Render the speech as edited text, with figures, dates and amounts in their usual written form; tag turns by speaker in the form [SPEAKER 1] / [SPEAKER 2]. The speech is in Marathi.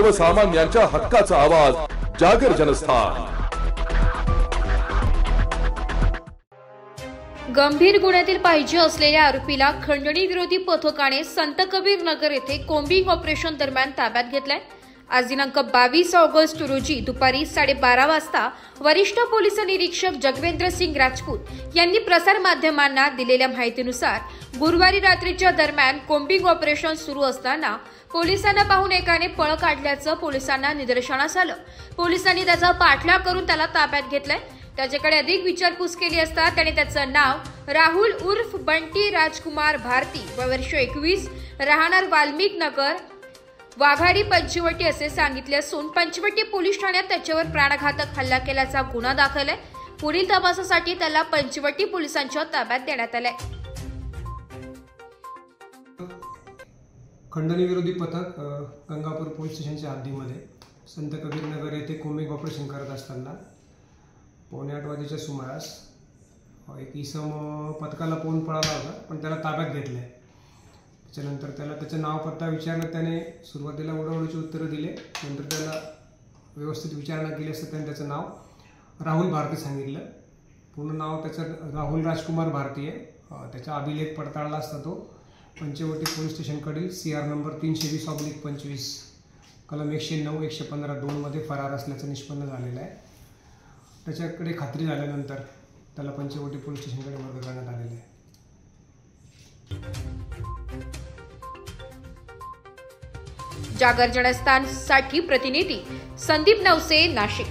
[SPEAKER 1] सर्वसामान्यांच्या हक्काचा आवाज जागर जनस्थान।
[SPEAKER 2] गंभीर गुन्ह्यातील पाहिजे असलेल्या आरोपीला खंडणी विरोधी पथकाने संत कबीर नगर येथे कोम्बिंग ऑपरेशन दरम्यान ताब्यात घेतलाय। आज दिनांक 22 ऑगस्ट रोजी दुपारी 12:30 वाजता वरिष्ठ पोलीस निरीक्षक जगवेंद्र सिंग राजपूत यांनी प्रसार माध्यमांना दिलेल्या माहितीनुसार गुरुवारी रात्रीच्या दरम्यान कोम्बिंग ऑपरेशन सुरू असताना पोलिसांना पाहून एकाने पळ काढल्याचं पोलिसांना निदर्शनास आलं। पोलिसांनी त्याचा पाठलाग करून त्याला ताब्यात घेतलाय। त्याच्याकडे अधिक विचारपूस केली असता त्याने त्याचं नाव राहुल उर्फ बंटी राजकुमार भारती वर्ष 21 राहणार वाल्मिक नगर वाघाडी पंचवटी असे सांगितले असून पंचवटी पोलीस ठाण्यात त्याच्यावर प्राणघातक हल्ला केल्याचा गुन्हा दाखल आहे। पुढील तपासासाठी त्याला पंचवटी पोलिसांच्या ताब्यात देण्यात आले।
[SPEAKER 3] खंडणी विरोधी पथक गंगापूर पोलीस स्टेशनच्या हद्दीमध्ये संत कबीर नगर येथे कोम्बिंग ऑपरेशन करत असताना 7:45 वाजेच्या सुमारास एक इसम पथकाला पाहून पळाला होता, पण त्याला ताब्यात घेतलं आहे। त्याच्यानंतर त्याला त्याचं नाव पत्ता विचारलं। त्याने सुरुवातीला उडवडीची उत्तरं दिले, नंतर त्याला व्यवस्थित विचारणा केली असता त्याने त्याचं नाव राहुल भारती सांगितलं। पूर्ण नाव त्याचं राहुल राजकुमार भारती आहे। त्याचा अभिलेख पडताळला असता तो पंचवटी पोलीस स्टेशनकडील CR नंबर 320/25 कलम 109, 115, 2 मध्ये फरार असल्याचं निष्पन्न झालेलं आहे। त्याच्याकडे खात्री झाल्यानंतर त्याला पंचवटी पोलीस स्टेशनकडे वर्ग करण्यात आलेले आहे।
[SPEAKER 2] जागर जनस्थान साठी प्रतिनिधी संदीप नवसे, नाशिक।